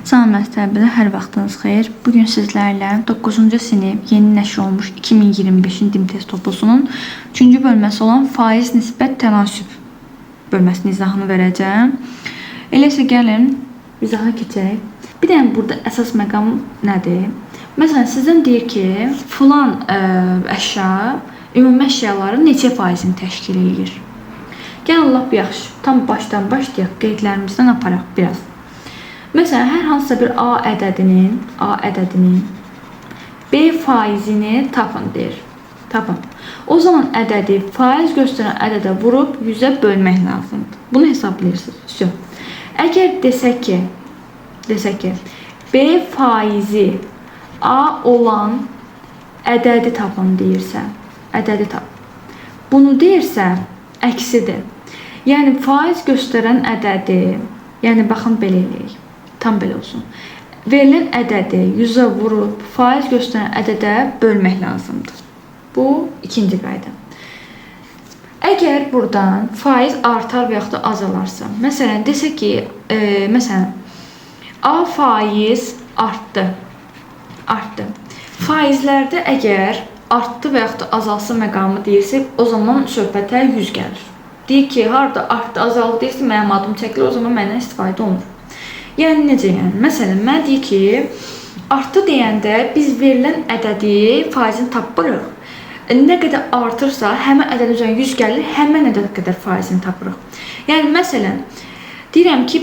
Salam məktəbində hər vaxtınız xeyir. Bugün sizlərlə 9-cu sinif yeni nəşr olmuş 2025-ci dim test topusunun 3-cü bölməsi olan faiz nisbət tənasüb bölməsinin izahını verəcəm. Elə isə gəlin izaha keçək. Bir dənə burada əsas məqam nədir? Məsələn, sizdən deyir ki, filan əşya ümumi əşyaların neçə faizini təşkil edir? Gəlin lap yaxşı, tam başdan başlayaq, qeydlərimizdən aparaq biraz. Məsələn, hər hansısa bir A ədədinin B faizini tapın deyir. Tapın. O zaman ədədi faiz göstərən ədədə vurub 100-ə bölmək lazımdır. Bunu hesablayırsınız. Əgər desək ki, B faizi A olan ədədi tapın deyirsə, ədədi tapın. Bunu deyirsə, əksidir. Yəni, faiz göstərən ədədi, yəni, baxın, belə eləyək. Tam belə olsun. Verilən ədədi 100-ə vurub faiz göstərən ədədə bölmək lazımdır. Bu ikinci qayda. Əgər buradan faiz artar və yaxud da azalarsa, məsələn, desək ki, A faiz artdı. Faizlərdə əgər artdı və yaxud da azalsa məqamı deyirsək, o zaman söhbətə 100 gəlir. Deyir ki, harada artdı, azaldı deyirsə, mənim adım çəkilir, o zaman məndən istifadə olunur. Yəni, necə yəni? Məsələn, mən deyir ki, artdı deyəndə biz verilən ədədi faizini tapırıq. Nə qədər artırsa, həmən ədəd üzrə 100 gəlir, həmən ədəd qədər faizini tapırıq. Yəni, məsələn, deyirəm ki,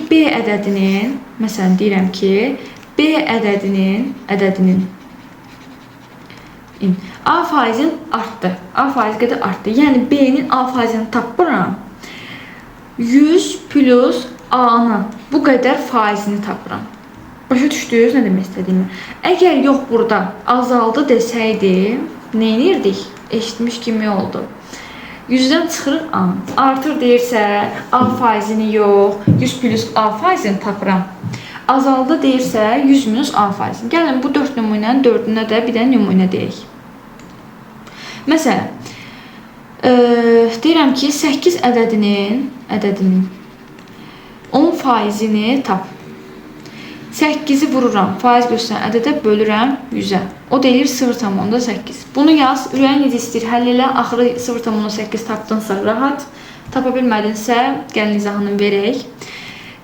B ədədinin A faizin artdı. A faiz qədər artdı. Yəni, B-nin A faizini tapıram. 100 plus A-nın bu qədər faizini tapıram. Başa düşdünüz nə demək istədiyimi? Əgər yox burada azaldı desəydi, nə edirdik? Eşitmiş kimi oldu. 100-dən çıxırıq A. Artır deyirsə, A faizini yox, 100 plus A faizini tapıram. Azaldı deyirsə, 100 minus A faizini. Gəlin, bu 4 nümunənin 4-ünə də bir dənə nümunə deyək. Məsələn, deyirəm ki, 8 ədədinin 10 faizini tap. 8-i vururam, faiz göstərən ədədə bölürəm 100-ə. O deyilir 0,8. Bunu yaz, ürəyin necə istəyir, həll elə, axırı 0,8 tapdınsa rahat, tapa bilmədinsə, gəlin izahını verək.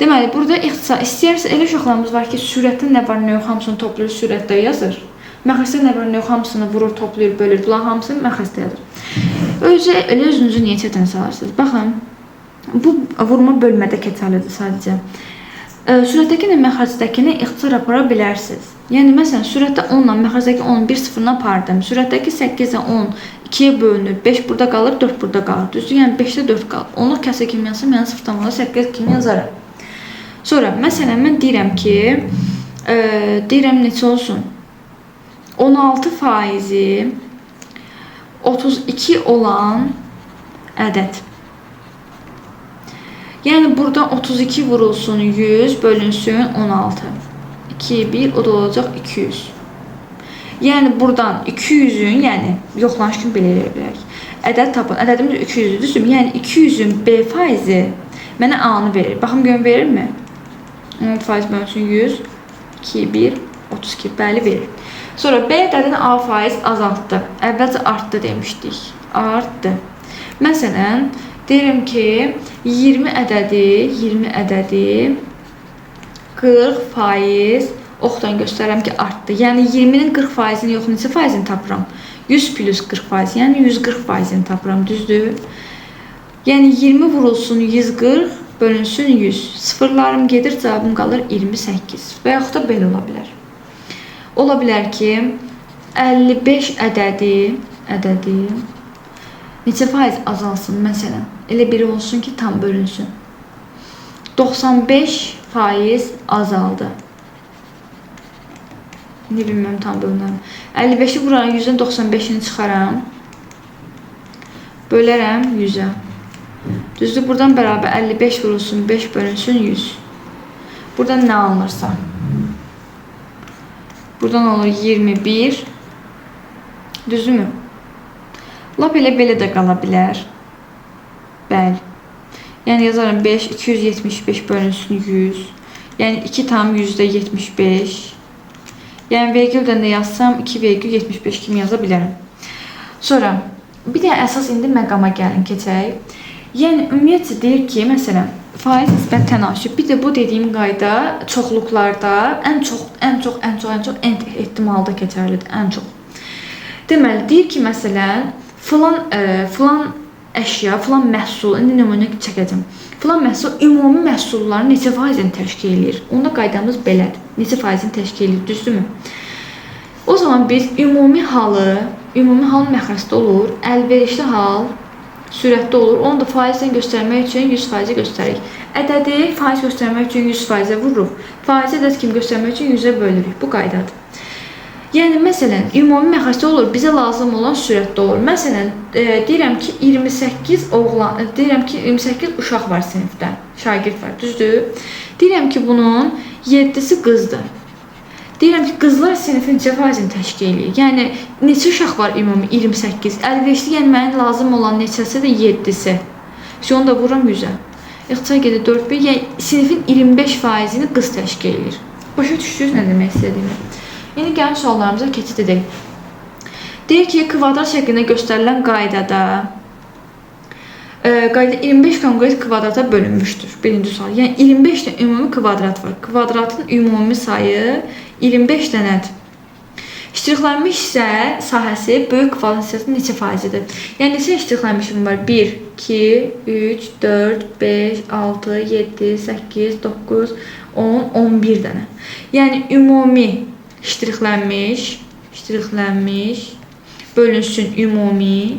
Deməli, burada ixtisar, istəyərsə elə uşaqlarımız var ki, sürətdə nə var, nə yox, hamısını toplayır, sürətdə yazır. Məxəstə nə var, nə yox, hamısını vurur, toplayır, bölür, bunlar hamısını məxəstə yazır. Elə özünüzü niyə çətən salarsınız? Baxın, bu vurma bölmədə keçərlidir sadəcə. Sürətdəkini məxərcdəkini ixtisar apara bilərsiniz. Yəni, məsələn, sürətdə 10-la məxərcdəki 10 bir sıfırına apardım. Sürətdəki 8-ə 10 2-yə bölünür. 5 burada qalır, 4 burada qalır. Düzdür? Yəni, 5-də 4 qalır. Onu kəsə kimi yazsam, yəni 0,8 kimi yazaram. Sonra, məsələn, mən deyirəm ki, neçə olsun? 16 faizi 32 olan ədəd. Yəni, buradan 32 vurulsun 100, bölünsün 16. 2, 1, o da olacaq 200. Yəni, buradan 200-ün, yəni, yoxlanış kimi belə eləyə bilərik. Ədəd tapın. Ədədimiz 200-dür, düzdür? Yəni, 200-ün B faizi mənə A-nı verir. Baxım, görün, verirmi? 16 faiz bölünsün 100, 2, 1, 32. Bəli, verir. Sonra B ədədini A faiz azaltdı. Əvvəlcə artdı demişdik. Artdı. Məsələn, deyirəm ki, 20 ədədi 40 faiz oxdan göstərirəm ki, artdı. Yəni, 20-nin 40 faizini yox, neçə faizini tapıram? 100 plus 40 faiz, yəni 140 faizini tapıram, düzdür? Yəni, 20 vurulsun 140, bölünsün 100. Sıfırlarım gedir, cavabım qalır 28. Və yaxud da belə ola bilər. Ola bilər ki, 55 ədədi neçə faiz azalsın, məsələn, elə biri olsun ki, tam bölünsün. 95 faiz azaldı. Ne bilməm, tam bölünəm. 55-i vuran 100-dən 95-ini çıxaram. Bölərəm 100-ə. Düzdür, buradan bərabər 55 vurulsun, 5 bölünsün 100. Buradan nə alınırsa. Buradan olur 21. Düzdürmü? Lap elə belə də qala bilər. Bəli. Yəni yazarım 5, 275 bölünsün 100. Yəni 2 tam %75. Yəni vergüldən də yazsam 2,75 kimi yaza bilərəm. Sonra bir də əsas indi məqama gəlin keçək. Yəni ümumiyyətcə deyir ki, məsələn, faiz nisbət tənasüb. Bir də bu dediyim qayda çoxluqlarda ən çox ehtimalda keçərlidir, ən çox. Deməli, deyir ki, məsələn, filan əşya, filan məhsul, indi nümunə çəkəcəm. Filan məhsul ümumi məhsulların neçə faizini təşkil edir? Onda qaydamız belədir. Neçə faizini təşkil edir, düzdürmü? O zaman biz ümumi hal məxrəcdə olur, əlverişli hal sürətdə olur. Onu da faizlə göstərmək üçün 100% göstəririk. Ədədi faiz göstərmək üçün 100%-ə vururuq. Faizi ədəd kimi göstərmək üçün 100-ə bölürük. Bu qaydadır. Yəni, məsələn, ümumi məxrəcdə olur, bizə lazım olan sürətdə olur. Məsələn, deyirəm ki, 28 uşaq var sinifdə, şagird var, düzdür? Deyirəm ki, bunun 7-si qızdır. Deyirəm ki, qızlar sinifin neçə faizini təşkil edir? Yəni, neçə uşaq var ümumi? 28. Əlverişli, yəni mənim lazım olan neçəsi də 7-si. Onu da vururam 100-ə. İxtisar gedir 4-1. Yəni, sinifin 25 faizini qız təşkil edir. Başa düşdünüz nə demək istədiyimi? İndi gəlin suallarımıza keçid edək. Deyir ki, kvadrat şəklində göstərilən qaydada 25 konkret kvadrata bölünmüşdür. Birinci sual. Yəni 25 dənə ümumi kvadrat var. Kvadratın ümumi sayı 25 dənədir. İştiraklanmış isə sahəsi böyük kvadrat hissəsinin neçə faizidir? Yəni neçə iştiraklanmışım var? 1, 2, 3, 4, 5, 6, 7, 8, 9, 10, 11 dənə. Yəni ümumi iştiraklanmış bölünsün ümumi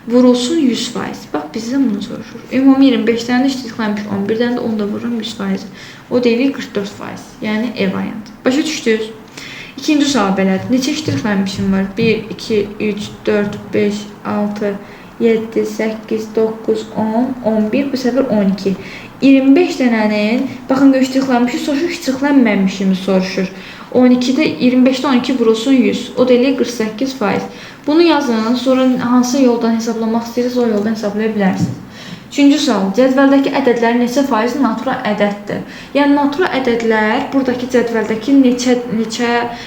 vurulsun 100%. Bax, bizdən bunu soruşur. Ümumi 25 dənə də iştiraklanmış 11 dənə də onu da vururum 100%. O deyilir 44%. Yəni E variantı. Başa düşdünüz? İkinci sual belədir. Neçə iştiraklanmışım var? 1, 2, 3, 4, 5, 6, 7, 8, 9, 10, 11, bu səfər 12. 25 dənənin, baxın, iştiraklanmışı soruşur, iştiraklanməmişimi soruşur. 12'də 25'də 12 vurulsun 100. O da elə 48%. Bunu yazın, sonra hansı yoldan hesablamaq istəyirsiniz, o yoldan hesablaya bilərsiniz. Üçüncü sual. Cədvəldəki ədədlərin neçə faizi natural ədəddir? Yəni natural ədədlər buradakı cədvəldəki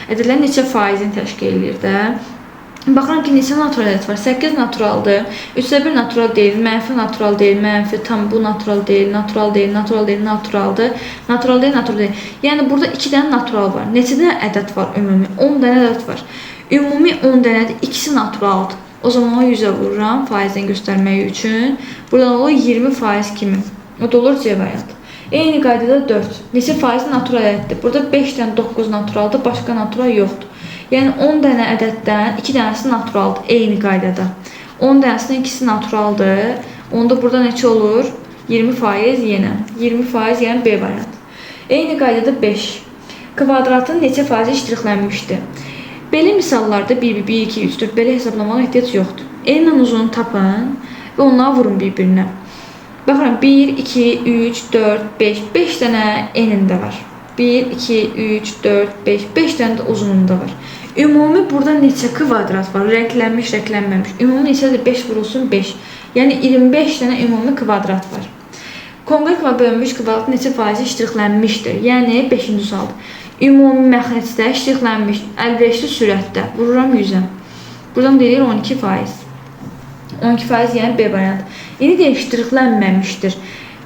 ədədlərin neçə faizini təşkil edir də? Baxıram ki, neçə natural ədəd var? 8 naturaldır. 3/1 natural deyil, mənfi natural deyil, mənfi tam bu natural deyil, natural deyil, natural deyil, naturaldır. Natural deyil, natural deyil. Yəni burada 2 dənə natural var. Neçə dənə ədəd var ümumi? 10 dənə ədəd var. Ümumi 10 dənədir, ikisi naturaldır. O zaman o 100'ə vururam faizini göstərmək üçün. Buradan olur 20% kimi. O da olur C variantı. Eyni qaydada 4. Neçə faiz natural ədəddir? Burada 5 dənə 9 naturaldır, başqa natural yoxdur. Yəni 10 dənə ədəddən 2 dənəsi naturaldır, eyni qaydada. 10 dənəsindən ikisi naturaldır. Onda burada neçə olur? 20% yenə. 20% yəni B variantı. Eyni qaydada 5. Kvadratın neçə faizi iştiraklanmışdır? Belə misallarda 1, 2, 3, 4 belə hesablamağa ehtiyac yoxdur. Enlə uzunu tapın və onları vurun bir-birinə. Baxıram 1, 2, 3, 4, 5. 5 dənə enində var. 1, 2, 3, 4, 5. 5 dənə də uzununda var. Ümumi burada neçə kvadrat var? Rənglənmiş, rənglənməmiş. Ümumi neçədir? 5 vurulsun 5. Yəni 25 dənə ümumi kvadrat var. Konkret bölünmüş kvadrat neçə faizi iştiraklanmışdır? Yəni 5-ci sualdır. Ümumi məxrəcdə iştiraklanmış, əlverişli sürətdə. Vururam 100'ə. Buradan deyilir 12%. 12% yəni B variantı. İndi də iştiraklanməmişdir.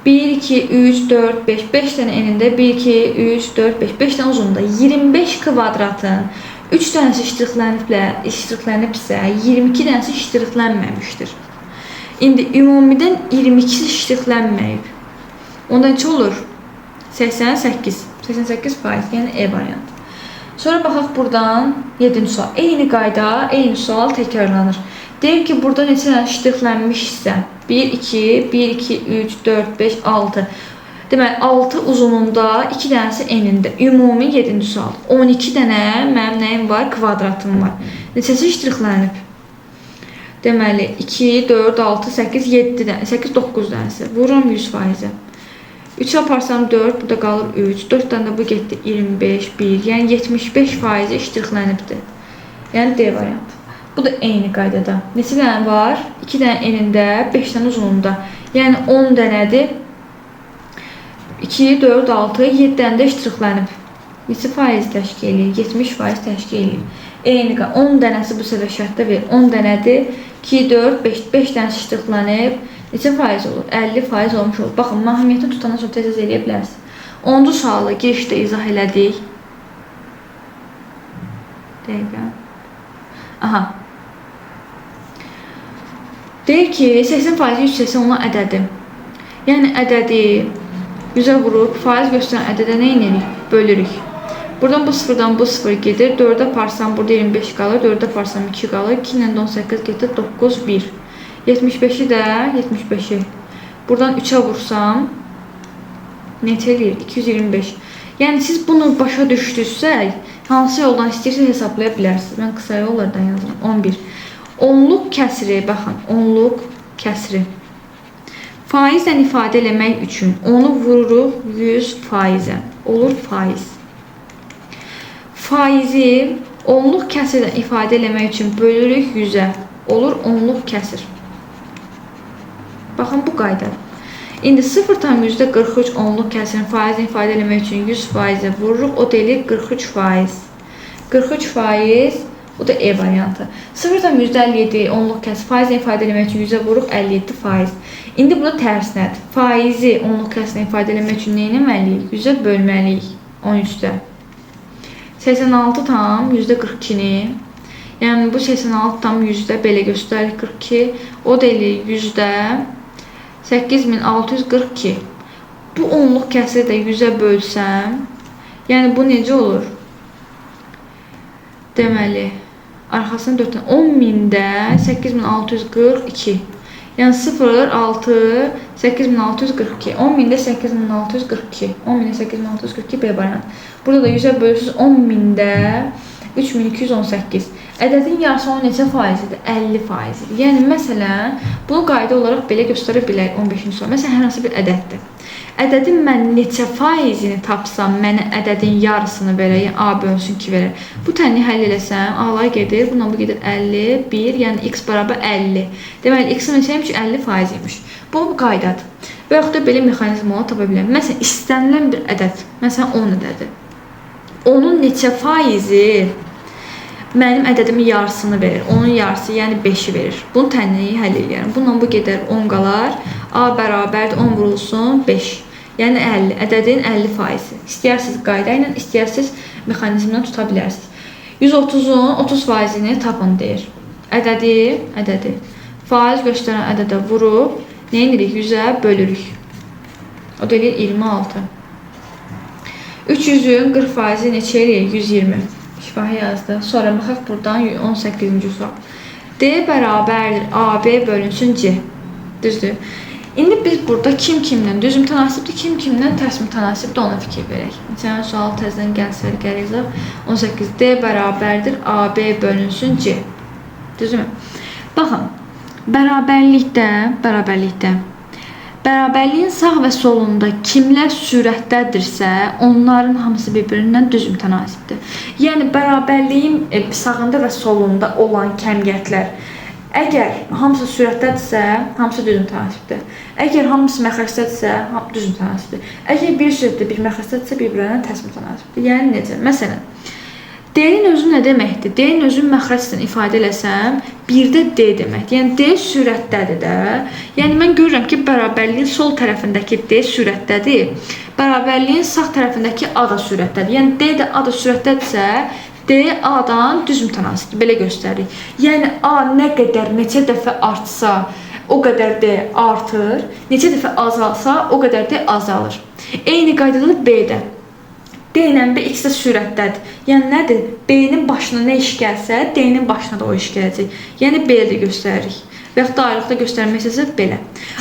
1, 2, 3, 4, 5. 5 dənə enində 1, 2, 3, 4, 5. 5 dənə uzunluğunda 25 kvadratın 3 dənəsi iştiraklanıbsa 22 dənəsi iştiraklanməmişdir. İndi ümumidən 22'si iştiraklanmayıb. Onda neçə olur? 88. 88%, yəni E variantı. Sonra baxaq buradan 7-ci sual. Eyni qayda, eyni sual təkrarlanır. Deyir ki, burada neçə dənə iştiraklanmışsa 1, 2, 1, 2, 3, 4, 5, 6. Deməli, 6 uzunluğunda 2 dənəsi enində. Ümumi 7-ci sual. 12 dənə mənim nəyim var? Kvadratım var. Neçəsi iştiraklanıb? Deməli, 2, 4, 6, 8, 7 dənə, 8, 9 dənəsi. Vururam 100%. 3'ə aparsam 4, burada qalır 3. 4 dənə də bu getdi 25, 1. Yəni 75% iştiraklanıbdır. Yəni D variantı. Bu da eyni qaydada. Neçə dənə var? 2 dənə enində, 5 dənə uzunluğunda. Yəni 10 dənədir. 2, 4, 6, 7-dən də iştiqlənib. Neçə faiz təşkil edir? 70% təşkil edir. Eyni 10 dənəsi bu səvə şərtdə verir. 10 dənədir. 2, 4, 5 dənə iştiqlənib. Neçə faiz olur? 50% olmuş olur. Baxın, mahiyyətini tutandan sonra tez-tez eləyə bilərsiniz. 10-cu sualı girişdə izah elədik. Dəqiqə. Aha. Deyir ki, 80% 180 olan ədədi. Yəni ədədi 100-ə vurub faiz göstərən ədədə nə edirik? Bölürük. Buradan bu sıfırdan bu sıfır gedir. 4'ə parsam burada 25 qalır. 4'ə parsam 2 qalır. 2 ilə 18 gedir. 9, 1. 75'i də 75'i. Buradan 3'ə vursam neçə eləyir? 225. Yəni siz bunu başa düşdünüzsə, hansı yoldan istəyirsiniz hesablaya bilərsiniz. Mən qısa yollardan yazıram. 11. Onluq kəsri, baxın, onluq kəsri. Faizlə ifadə eləmək üçün onu vururuq 100%-ə. Olur faiz. Faizi onluq kəsirlə ifadə eləmək üçün bölürük 100-ə. Olur onluq kəsir. Baxın bu qaydadır. İndi 0,43 onluq kəsirin faizini ifadə eləmək üçün 100%-ə vururuq. O deyilir 43%. 43%, bu da E variantı. 0,57 onluq kəsir faizini ifadə eləmək üçün 100-ə vururuq 57%. İndi bunu tərsinədir. Faizi onluq kəsirlə ifadə eləmək üçün nə etməliyik? 100-ə bölməliyik 13-də. 86 tam %42'ni. Yəni bu 86 tam 100-də belə göstərir 42. O da elə 100-də 8642. Bu onluq kəsiri də 100-ə bölsəm, yəni bu necə olur? Deməli, arxasını 4-dən 10.000-də 8642. Yəni 0, 6, 8642. 10.000-də 8642. 10.000-də 8642 B variantı. Burada da 100'ə bölürsünüz 10.000-də 3218. Ədədin yarısı onun neçə faizidir? 50%. Yəni məsələn, bunu qayda olaraq belə göstərə bilərik 15-ci soru. Məsələn, hər hansı bir ədəddir. Ədədin mən neçə faizini tapsam, mənə ədədin yarısını verər, yəni A bölünsün 2 verər. Bu tənliyi həll eləsəm, A-lar gedir, bundan bu gedir 50, 1, yəni x bərabər 50. Deməli, x-in neçəymiş? 50% imiş. Bu qaydadır. Və yaxud da belə mexanizm olaraq tapa bilərəm. Məsələn, istənilən bir ədəd, məsələn 10 ədədi. Onun neçə faizi mənim ədədimin yarısını verir. Onun yarısı, yəni 5'i verir. Bunu tənliyi həll eləyərəm. Bundan bu gedər 10 qalar. A bərabərdir 10 vurulsun 5. Yəni 50. Ədədin 50%. İstəyirsiniz qayda ilə, istəyirsiniz mexanizmdən tuta bilərsiniz. 130'un 30%-ni tapın deyir. Ədədi faiz göstərən ədədə vurub nə edirik? 100'ə bölürük. O deyir 26. 300'ün 40%-i neçə eləyir? 120. Şifahi yazdı. Sonra baxaq buradan 18-ci sual. D bərabərdir AB bölünsün C. Düzdür. İndi biz burada kim kimdən düz mütənasibdir, kim kimdən tərs mütənasibdir ona fikir verək. Məsələn, sual təzədən gəlsə gələcək. 18 D bərabərdir AB bölünsün C. Düzdürmü? Baxın, bərabərliyin sağ və solunda kimlər sürətdədirsə, onların hamısı bir-birindən düz mütənasibdir. Yəni bərabərliyin sağında və solunda olan kəmiyyətlər əgər hamısı sürətdədirsə, hamısı düz mütənasibdir. Əgər hamısı məxrəcdədirsə, düz mütənasibdir. Əgər bir sürətdə bir məxrəcdədirsə, bir-birindən tərs mütənasibdir. Yəni necə? Məsələn, D-nin özü nə deməkdir? D-nin özünü məxrəcdən ifadə eləsəm, bir də D deməkdir. Yəni D sürətdədir də. Yəni mən görürəm ki, bərabərliyin sol tərəfindəki D sürətdədir. Bərabərliyin sağ tərəfindəki A da sürətdədir. Yəni D də A da sürətdədirsə, D A-dan düz mütənasibdir. Belə göstərir. Yəni A nə qədər neçə dəfə artsa, o qədər D artır. Neçə dəfə azalsa, o qədər D azalır. Eyni qaydadır B-də. D ilə B ikisi də sürətdədir. Yəni nədir? B-nin başına nə iş gəlsə, D-nin başına da o iş gələcək. Yəni belə də göstəririk. Və yaxud da ayrılıqda göstərmək istəsə belə.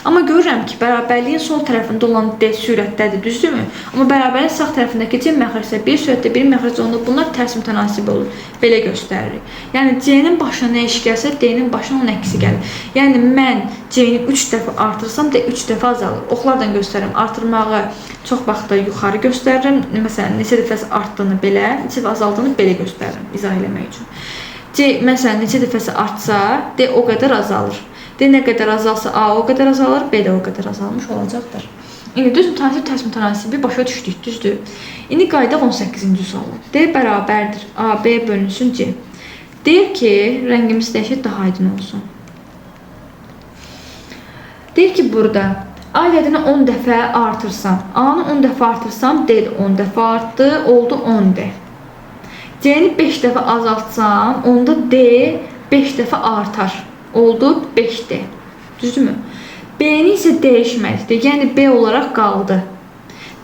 Amma görürəm ki, bərabərliyin sol tərəfində olan D sürətdədir, düzdürmü? Amma bərabərliyin sağ tərəfindəki C məxrəcdə bir sürətdə, bir məxrəcdə olanda bunlar tərs mütənasib olur. Belə göstəririk. Yəni C-nin başına nə iş gəlsə, D-nin başına onun əksi gəlir. Yəni mən C-ni 3 dəfə artırsam, D 3 dəfə azalır. Oxlardan göstərirəm. Artırmağı çox vaxtda yuxarı göstərirəm. Məsələn, neçə dəfəsi artdığını belə, neçə dəfə azaldığını belə göstərirəm izah eləmək üçün. C məsələn neçə dəfəsi artsa, D o qədər azalır. D nə qədər azalsa A o qədər azalır, B də o qədər azalmış olacaqdır. İndi düz mütənasib, tərs mütənasibi başa düşdük, düzdür. İndi qayıdaq 18-ci suala. D bərabərdir AB bölünsün C. Deyir ki, rəngimiz dəyişir, daha aydın olsun. Deyir ki, burada A ədədini 10 dəfə artırsam, A-nı 10 dəfə artırsam, D də 10 dəfə artdı, oldu 10D. C-ni 5 dəfə azaltsam, onda D 5 dəfə artar, oldu 5D. Düzdürmü? B-ni isə dəyişməlidir, yəni B olaraq qaldı.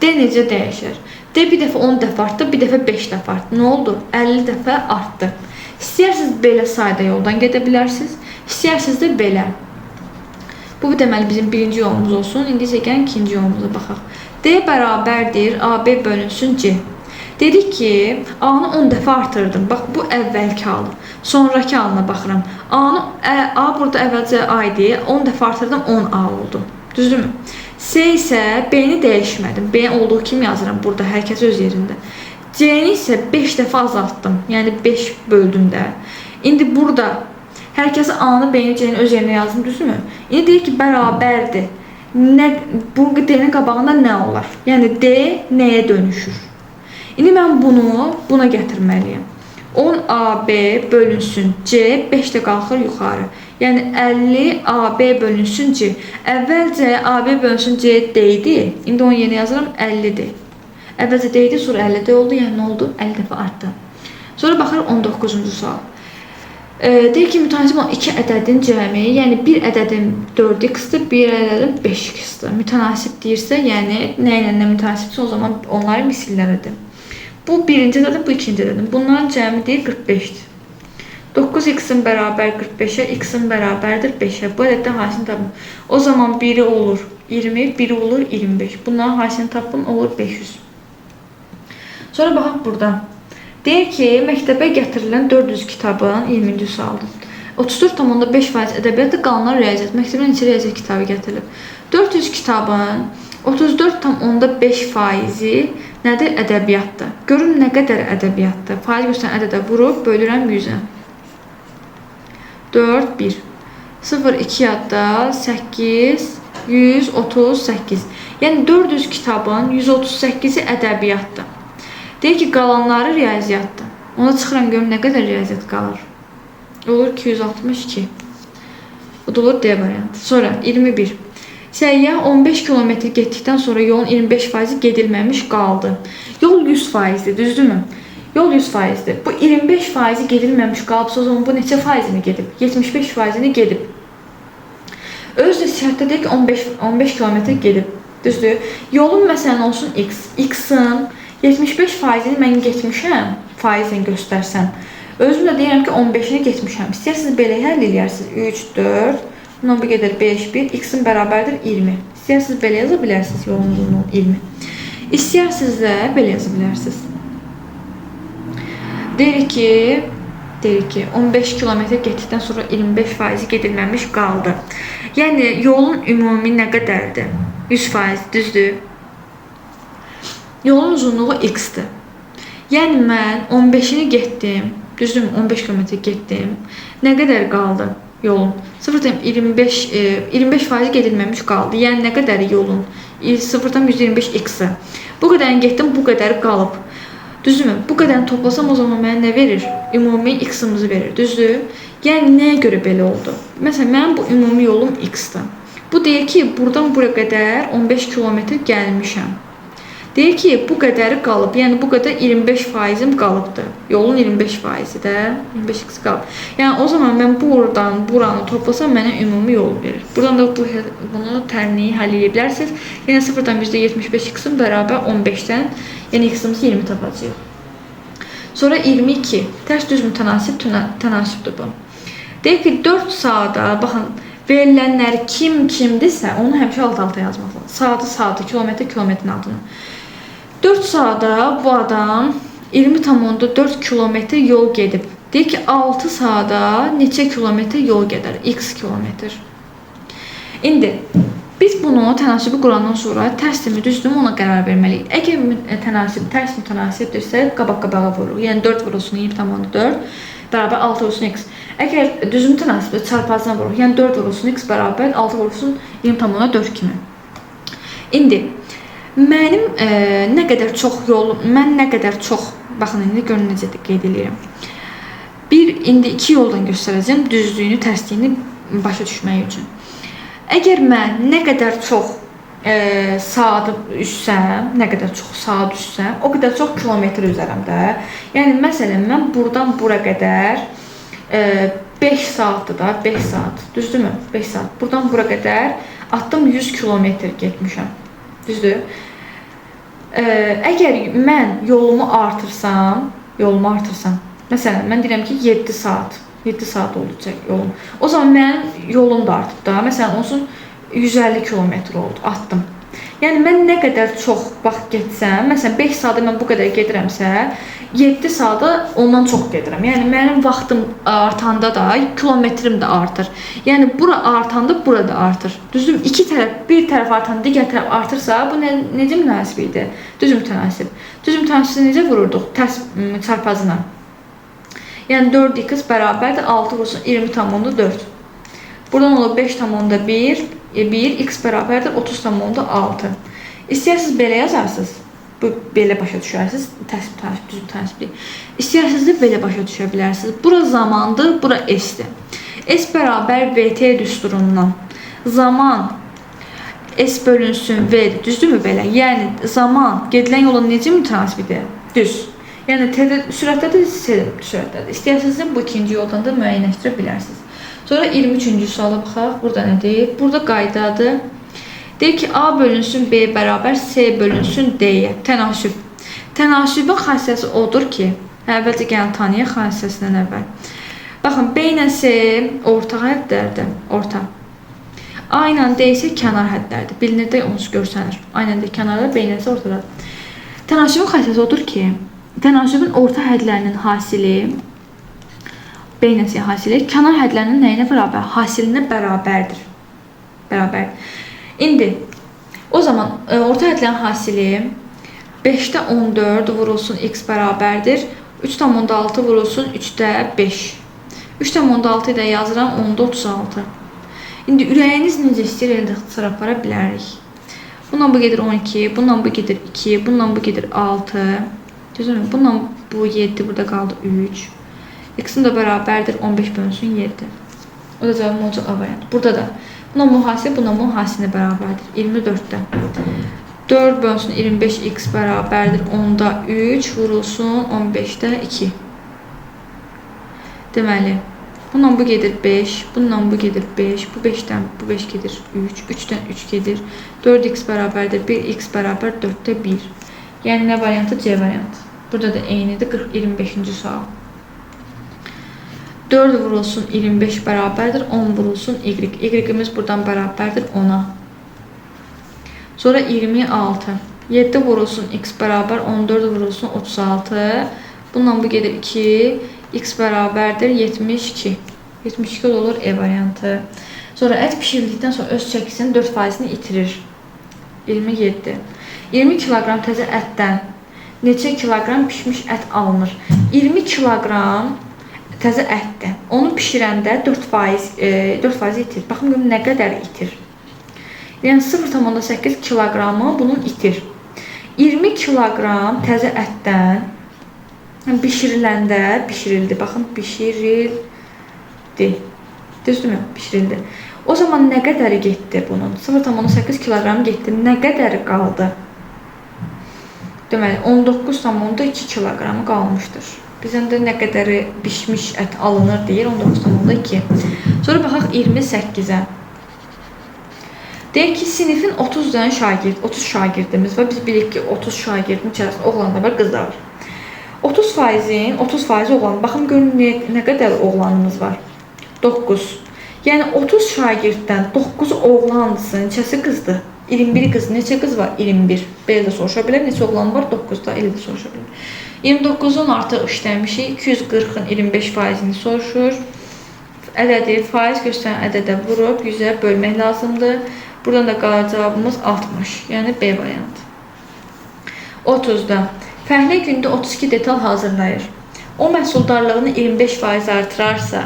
D necə dəyişir? D bir dəfə 10 dəfə artdı, bir dəfə 5 dəfə artdı. Nə oldu? 50 dəfə artdı. İstəyirsiniz belə sayda yoldan gedə bilərsiniz, istəyirsiniz də belə. Bu deməli bizim birinci yolumuz olsun. İndi isə gəlin ikinci yolumuza baxaq. D bərabərdir AB bölünsün C. Dedik ki, A-nı 10 dəfə artırdım. Bax, bu əvvəlki halı. Sonraki halına baxıram. A burada əvvəlcə A idi. 10 dəfə artırdım, 10A oldu. Düzdürmü? C isə B-ni dəyişmədim. B olduğu kimi yazıram burada, hər kəs öz yerində. C-ni isə 5 dəfə azaltdım. Yəni 5 böldüm də. İndi burada hər kəsi A-nı, B-ni, C-ni öz yerinə yazdım, düzdürmü? İndi deyir ki, bərabərdir. Bu D-nin qabağında nə olar? Yəni D nəyə dönüşür? İndi mən bunu buna gətirməliyəm. 10AB bölünsün C, 5 də qalxır yuxarı. Yəni 50AB bölünsün C. Əvvəlcə AB bölünsün C D idi. İndi onun yerinə yazıram 50-dir. Əvvəlcə D idi, sonra 50D oldu. Yəni nə oldu? 50 dəfə artdı. Sonra baxırıq 19-cu sual. Deyir ki, mütənasib olan 2 ədədin cəmi, yəni bir ədədin 4x-dir, bir ədədin 5x-dir. Mütənasib deyirsə, yəni nə ilə nə mütənasibsə, o zaman onları misilləridir. Bu birinci ədədim, bu ikinci ədədim. Bunların cəmi deyir 45-dir. 9x-in bərabər 45-ə, x-in bərabərdir 5-ə. Bu ədəddən haysını tapın. O zaman biri olur 20, biri olur 25. Bunların haysını tapın, olur 500. Sonra baxaq burada. Deyir ki, məktəbə gətirilən 400 kitabın 20-ci sualdır. 34,5% ədəbiyyatda qalanlar riyaziyyat. Məktəbə neçə riyaziyyat kitabı gətirilib? 400 kitabın 34,5%-i nədir? Ədəbiyyatdır. Görün nə qədər ədəbiyyatdır. Faiz göstərən ədədə vurub bölürəm 100-ə. 4, 1. 0, 2 yadda 8, 138. Yəni 400 kitabın 138-i ədəbiyyatdır. Deyir ki, qalanları riyaziyyatdır. Ona çıxıram görüm nə qədər riyaziyyat qalır. Olur 262. Bu da olur D variantı. Sonra 21. Səyyah 15 km getdikdən sonra yolun 25%-i gedilməmiş qaldı. Yol 100%-dir, düzdürmü? Yol 100%-dir. Bu 25%-i gedilməmiş qalıbsa, o zaman bu neçə faizini gedib? 75%-ni gedib. Öz də səhətdə deyir ki, 15 km gedib. Düzdür? Yolun məsələn olsun x. X-in 75%-ni mən getmişəm, faizlə göstərsəm. Özüm də deyirəm ki, 15-ini getmişəm. İstəyirsiniz belə həll edərsiniz. 3, 4, bundan bir qədər 5, 1, x-in bərabərdir 20. İstəyirsiniz belə yaza bilərsiniz, yolun uzunluğu 20. İstəyirsiniz də belə yaza bilərsiniz. Deyir ki, 15 km getdikdən sonra 25% gedilməmiş qaldı. Yəni, yolun ümumi nə qədərdir? 100%, düzdür? Yolun uzunluğu x-dir. Yəni, mən 15-ini getdim, düzdürmü? 15 km getdim. Nə qədər qaldı yolun? 0,25% gedilməmiş qaldı. Yəni, nə qədər yolun? 0,125 x-i. Bu qədərini getdim, bu qədəri qalıb. Düzdürmü? Bu qədərini toplasam, o zaman mənə nə verir? Ümumi x-imizi verir, düzdür? Yəni, nəyə görə belə oldu? Məsələn, mənim bu ümumi yolum x-dir. Bu deyir ki, buradan buraya qədər 15 km gəlmişəm. Deyir ki, bu qədəri qalıb, yəni bu qədər 25%-im qalıbdır. Yolun 25%-i də 25x qalıb. Yəni o zaman mən buradan buranı toplasam mənə ümumi yol verir. Buradan da bunu tənliyi həll edə bilərsiniz. Yəni 0,75x-in bərabər 15-dən, yəni x-imiz 20 tapacağıq. Sonra 22. Tərs düz mütənasib tənasübdür bu. Deyir ki, 4 saata, baxın, verilənlər kimdirsə, onu həmişə alt-alta yazmaq lazım. Saatı, kilometrin adını. 4 saata bu adam 20,4 kilometr yol gedib. Deyir ki, 6 saata neçə kilometr yol gedər? X kilometr. İndi biz bunu tənasibi qurandan sonra tərsimi düzdürmü ona qərar verməliyik. Əgər tənasib tərs mütənasibdirsə qabaq-qabağa vururuq. Yəni 4 vurulsun 20,4 bərabər 6 vurulsun x. Əgər düz mütənasibdir çarpazına vururuq. Yəni 4 vurulsun x bərabər 6 vurulsun 20,4 kimi. İndi Mənim nə qədər çox yolum, mən nə qədər çox, baxın indi görün necə də qeyd edirəm. İndi iki yoldan göstərəcəm düzlüyünü, tərsliyini başa düşmək üçün. Əgər mən nə qədər çox saat üssəm, nə qədər çox saat üssəm, o qədər çox kilometr üzərəm də. Yəni məsələn mən buradan bura qədər 5 saatdır da, 5 saat. Düzdürmü? 5 saat. Buradan bura qədər atdım 100 kilometr getmişəm. Düzdür? Əgər mən yolumu artırsam, məsələn mən deyirəm ki 7 saat olacaq yolum. O zaman mənim yolum da artıb da. Məsələn olsun 150 kilometr oldu, atdım. Yəni mən nə qədər çox vaxt getsəm, məsələn 5 saatda mən bu qədər gedirəmsə, 7 saatda ondan çox gedirəm. Yəni mənim vaxtım artanda da kilometrim də artır. Yəni bura artanda bura da artır. Düzdür? İki tərəf, bir tərəf artanda digər tərəf artırsa, bu necə münasib idi? Düz mütənasib. Düz mütənasibi necə vururduq? Tərs çarpazına. Yəni 4x bərabərdir 6 vursun 20,4. Buradan olur 5,1, x bərabərdir 30,6. İstəyirsiniz belə yazarsınız. Bu belə başa düşərsiniz. Düz mütənasiblik. İstəyirsiniz də belə başa düşə bilərsiniz. Bura zamandır, bura s-dir. S bərabər vt düsturundan. Zaman s bölünsün v-dir. Düzdürmü belə? Yəni zaman gedilən yolun necə mütənasibidir? Düz. Yəni sürətdədir, sürətdədir. İstəyirsiniz bu ikinci yoldan da müəyyənləşdirə bilərsiniz. Sonra 23-cü suala baxaq. Burada nə deyir? Burada qaydadır. Deyir ki, A bölünsün B bərabər C bölünsün D-yə. Tənasüb. Tənasübün xassəsi odur ki, əvvəlcə gəlin tanıyaq xassəsindən əvvəl. Baxın, B ilə C orta hədlərdir. Orta. A ilə D isə kənar hədlərdir. Bilinir də onsuz görsənir. A ilə D kənarlar, B ilə isə ortadadır. Tənasübün xassəsi odur ki, tənasübün orta hədlərinin hasili B ilə C hasili kənar hədlərinin nəyinə bərabər? Hasilinə bərabərdir. Bərabər. İndi o zaman orta hədlərin hasili 5-də 14 vurulsun x bərabərdir. 3,6 vurulsun 3-də 5. 3,6 ilə yazıram 10-da 36. İndi ürəyiniz necə istəyir, elə ixtisar apara bilərik. Bundan bu gedir 12, bundan bu gedir 2, bundan bu gedir 6. Düzdürmü? Bundan bu 7, burada qaldı 3. X-in də bərabərdir 15 bölünsün 7. O da cavabım olacaq A variantı. Burada da bundan mühasib, bundan mühasisinə bərabərdir. 24-də 4 bölünsün 25 x bərabərdir 10-da 3 vurulsun 15-də 2. Deməli, bundan bu gedir 5, bundan bu gedir 5, bu 5-dən bu 5 gedir 3, 3-dən 3 gedir. 4x bərabərdir 1, x bərabər 4-də 1. Yəni nə variantı? C variantı. Burada da eynidir 25-ci sual. 4 vurulsun 25 bərabərdir 10 vurulsun y. Y-imiz buradan bərabərdir 10-a. Sonra 26. 7 vurulsun x bərabər 14 vurulsun 36. Bundan bu gedir 2. X bərabərdir 72. 72 olur E variantı. Sonra ət pişirildikdən sonra öz çəkisinin 4%-ni itirir. 27. 20 kiloqram təzə ətdən neçə kiloqram pişmiş ət alınır? 20 kiloqram təzə ətdir. Onu pişirəndə 4% itir. Baxın görün nə qədər itir. Yəni 0,8 kiloqramı bunun itir. 20 kiloqram təzə ətdən pişirildi. Baxın pişirildi. Düzdürmü? Pişirildi. O zaman nə qədəri getdi bunun? 0,8 kiloqram getdi. Nə qədəri qaldı? Deməli 19,2 kiloqramı qalmışdır. Bizdən də nə qədəri pişmiş ət alınır deyir 19,2. Sonra baxaq 28-ə. Deyir ki, sinifin 30 şagirdimiz var. Biz bilirik ki, 30 şagirdin içərisində oğlan da var, qız da var. 30% oğlan. Baxın görün nə qədər oğlanımız var. 9. Yəni 30 şagirddən 9 oğlansın, neçəsi qızdır? 21 qız. Neçə qız var? 21. Belə də soruşa bilər. Neçə oğlan var? 9 da elə də soruşa bilər. 29-un artıq işləmişik. 240-ın 25%-ni soruşur. Ədədi faiz göstərən ədədə vurub 100-ə bölmək lazımdır. Buradan da qalan cavabımız 60. Yəni B variantı. 30-da fəhlə gündə 32 detal hazırlayır. O məhsuldarlığını 25% artırarsa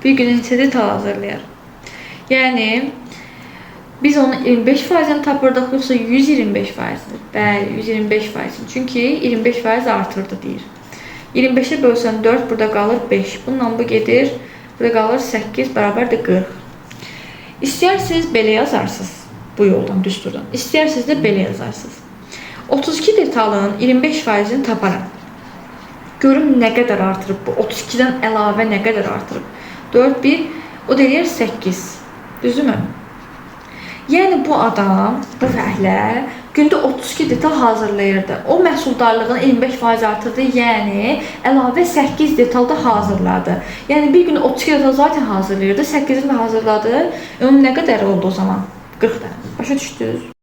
bir günə neçə detal hazırlayar? Yəni Biz onu 25%-dən tapırdıq, yoxsa 125%-ni? Bəli, 125%. Çünki 25% artırdı deyir. 25-ə bölsən 4, burada qalır 5. Bununla bu gedir, burada qalır 8, bərabərdir 40. İstəyirsiniz belə yazarsınız bu yoldan, düsturdan. İstəyirsiniz də belə yazarsınız. 32 detalın 25%-ni taparam. Görüm nə qədər artırıb bu. 32-dən əlavə nə qədər artırıb. 4, 1, o deyir 8. Düzdürmü? Yəni bu adam, bu fəhlə gündə 32 detal hazırlayırdı. O məhsuldarlığını 25% artırdı, yəni əlavə 8 detal da hazırladı. Yəni bir gün 32 detal zaten hazırlayırdı, 8-ini də hazırladı. Onun nə qədər oldu o zaman? 40 dənə. Başa düşdünüz?